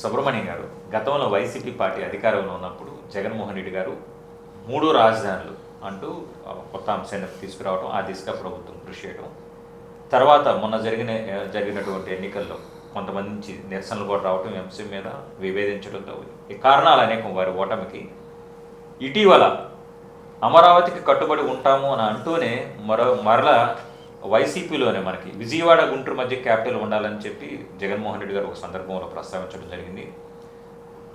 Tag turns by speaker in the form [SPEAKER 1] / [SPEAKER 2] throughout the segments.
[SPEAKER 1] సుబ్రహ్మణ్యం గారు, గతంలో YCP party అధికారంలో ఉన్నప్పుడు జగన్మోహన్ రెడ్డి గారు 3 రాజధానులు అంటూ కొత్త అంశాన్ని తీసుకురావడం, ఆ దిశగా ప్రభుత్వం కృషి చేయడం. తర్వాత మొన్న జరిగినటువంటి ఎన్నికల్లో కొంతమంది నుంచి నిరసనలు కూడా రావడం, ఈ అంశం మీద విభేదించడంతో ఈ కారణాలు అనేకం వారి ఓటమికి. ఇటీవల అమరావతికి కట్టుబడి ఉంటాము అని అంటూనే మరలా వైసీపీలోనే మనకి విజయవాడ గుంటూరు మధ్య క్యాపిటల్ ఉండాలని చెప్పి జగన్మోహన్ రెడ్డి గారు ఒక సందర్భంలో ప్రస్తావించడం జరిగింది.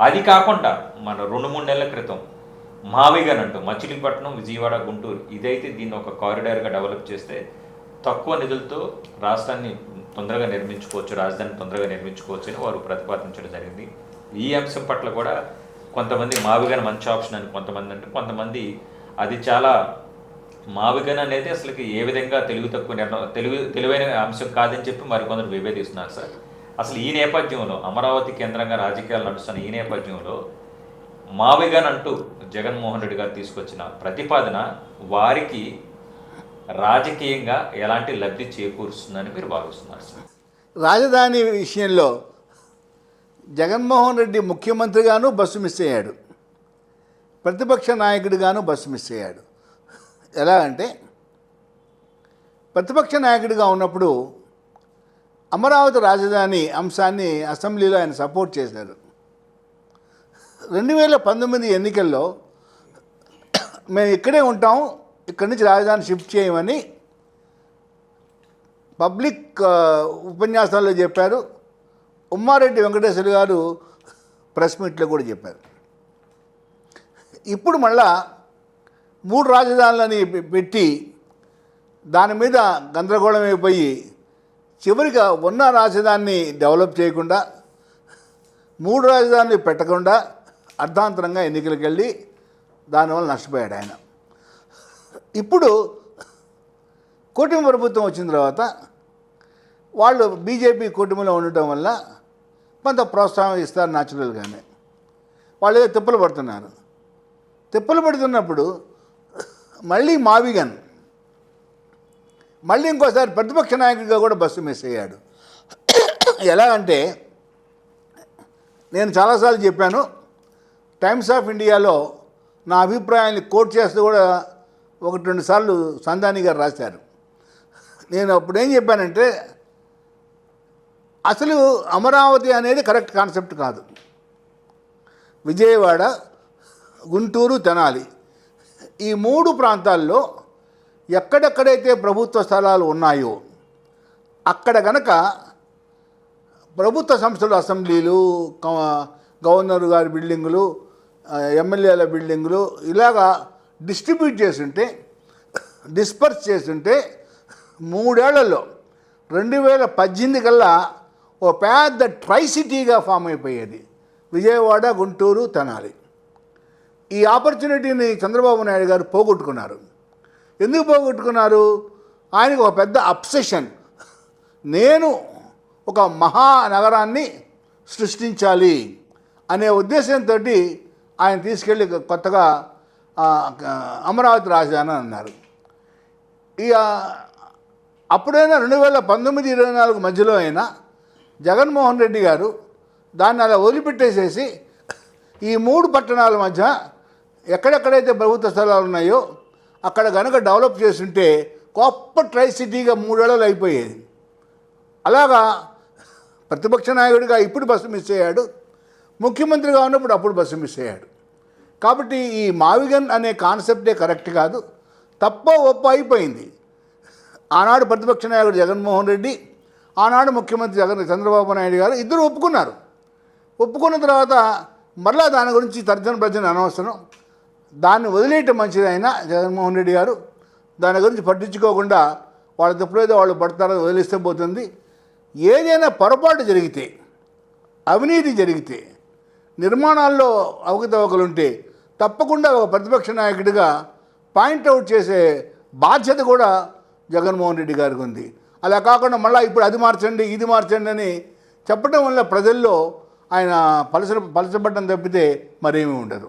[SPEAKER 1] అది కాకుండా మన 2-3 నెలల క్రితం మావిగన్ అంటూ మచిలీపట్నం, విజయవాడ, గుంటూరు ఇదైతే దీన్ని ఒక కారిడార్గా డెవలప్ చేస్తే తక్కువ నిధులతో రాష్ట్రాన్ని తొందరగా నిర్మించుకోవచ్చు, రాజధాని తొందరగా నిర్మించుకోవచ్చు అని వారు ప్రతిపాదించడం జరిగింది. ఈ అంశం పట్ల కూడా కొంతమంది మావిగన్ మంచి ఆప్షన్ అని కొంతమంది అంటే, కొంతమంది అది చాలా మావిగన్ అనేది అసలుకి ఏ విధంగా తెలివైన అంశం కాదని చెప్పి మరికొందరు విభేదిస్తున్నారు సార్. అసలు ఈ నేపథ్యంలో అమరావతి కేంద్రంగా రాజకీయాలు నడుస్తున్న ఈ నేపథ్యంలో మావిగన్ అంటూ జగన్మోహన్ రెడ్డి గారు తీసుకొచ్చిన ప్రతిపాదన వారికి రాజకీయంగా ఎలాంటి లబ్ధి చేకూరుస్తుందని మీరు భావిస్తున్నారు సార్?
[SPEAKER 2] రాజధాని విషయంలో జగన్మోహన్ రెడ్డి ముఖ్యమంత్రిగాను బస్సు మిస్ అయ్యాడు, ప్రతిపక్ష నాయకుడిగాను బస్సు మిస్ అయ్యాడు. ఎలా అంటే, ప్రతిపక్ష నాయకుడిగా ఉన్నప్పుడు అమరావతి రాజధాని అంశాన్ని అసెంబ్లీలో ఆయన సపోర్ట్ చేశారు. 2019 ఎన్నికల్లో మేము ఇక్కడే ఉంటాం, ఇక్కడి నుంచి రాజధాని షిఫ్ట్ చేయమని పబ్లిక్ ఉపన్యాసాల్లో చెప్పారు. ఉమ్మారెడ్డి వెంకటేశ్వర గారు ప్రెస్ మీట్లో కూడా చెప్పారు. ఇప్పుడు మళ్ళా 3 రాజధానులని పెట్టి దాని మీద గందరగోళం అయిపోయి చివరిగా ఉన్న రాజధానిని డెవలప్ చేయకుండా 3 రాజధానులు పెట్టకుండా అర్ధాంతరంగా ఎన్నికలకు వెళ్ళి దానివల్ల నష్టపోయాడు ఆయన. ఇప్పుడు కూటమి ప్రభుత్వం వచ్చిన తర్వాత వాళ్ళు బీజేపీ కూటమిలో ఉండటం వల్ల కొంత ప్రోత్సాహం ఇస్తారు న్యాచురల్గానే. వాళ్ళు ఏదో తిప్పలు పడుతున్నారు. తిప్పలు పడుతున్నప్పుడు మళ్ళీ మావిగన్ మళ్ళీ ఇంకోసారి ప్రతిపక్ష నాయకుడిగా కూడా బస్సు మిస్ అయ్యాడు. ఎలా అంటే, నేను చాలాసార్లు చెప్పాను, టైమ్స్ ఆఫ్ ఇండియాలో నా అభిప్రాయాన్ని కోట్ చేస్తూ కూడా 1-2 సార్లు సందాని గారు రాశారు. నేను అప్పుడు ఏం చెప్పానంటే, అసలు అమరావతి అనేది కరెక్ట్ కాన్సెప్ట్ కాదు. విజయవాడ, గుంటూరు, తెనాలి ఈ 3 ప్రాంతాల్లో ఎక్కడెక్కడైతే ప్రభుత్వ స్థలాలు ఉన్నాయో అక్కడ గనక ప్రభుత్వ సంస్థలు, అసెంబ్లీలు, గవర్నర్ గారి బిల్డింగులు, ఎమ్మెల్యేల బిల్డింగులు ఇలాగా డిస్ట్రిబ్యూట్ చేస్తుంటే, డిస్పర్స్ చేస్తుంటే 3 ఏళ్లలో 2018 కల్లా ఓ పెద్ద ట్రై సిటీగా ఫామ్ అయిపోయేది విజయవాడ, గుంటూరు, తెనాలి. ఈ ఆపర్చునిటీని చంద్రబాబు నాయుడు గారు పోగొట్టుకున్నారు. ఎందుకు పోగొట్టుకున్నారు? ఆయనకు ఒక పెద్ద అబ్సెషన్, నేను ఒక మహానగరాన్ని సృష్టించాలి అనే ఉద్దేశంతో ఆయన తీసుకెళ్ళి కొత్తగా అమరావతి రాజధాని అన్నారు. ఇక అప్పుడైనా 2019-24 మధ్యలో అయినా జగన్మోహన్ రెడ్డి గారు దాన్ని అలా వదిలిపెట్టేసేసి ఈ 3 పట్టణాల మధ్య ఎక్కడెక్కడైతే ప్రభుత్వ స్థలాలు ఉన్నాయో అక్కడ కనుక డెవలప్ చేస్తుంటే గొప్ప ట్రై సిటీగా 3 ఏళ్ళు అయిపోయేది. అలాగా ప్రతిపక్ష నాయకుడిగా ఇప్పుడు బస్సు మిస్ అయ్యాడు, ముఖ్యమంత్రిగా ఉన్నప్పుడు అప్పుడు బస్సు మిస్ అయ్యాడు. కాబట్టి ఈ మావిగన్ అనే కాన్సెప్టే కరెక్ట్ కాదు, తప్పో ఒప్పో అయిపోయింది. ఆనాడు ప్రతిపక్ష నాయకుడు జగన్మోహన్ రెడ్డి, ఆనాడు ముఖ్యమంత్రి చంద్రబాబు నాయుడు గారు ఇద్దరు ఒప్పుకున్నారు. ఒప్పుకున్న తర్వాత మరలా దాని గురించి తర్జన భర్జన అనవసరం, దాన్ని వదిలేయటం మంచిదైనా జగన్మోహన్ రెడ్డి గారు దాని గురించి పట్టించుకోకుండా వాళ్ళ తప్పుడైతే వాళ్ళు పడతారో వదిలిస్తే పోతుంది. ఏదైనా పొరపాటు జరిగితే, అవినీతి జరిగితే, నిర్మాణాల్లో అవకతవకలుంటే తప్పకుండా ఒక ప్రతిపక్ష నాయకుడిగా పాయింట్అవుట్ చేసే బాధ్యత కూడా జగన్మోహన్ రెడ్డి గారికి ఉంది. అలా కాకుండా మళ్ళీ ఇప్పుడు అది మార్చండి, ఇది మార్చండి అని చెప్పడం వల్ల ప్రజల్లో ఆయన పలచబడ్డం తప్పితే మరేమీ ఉండదు.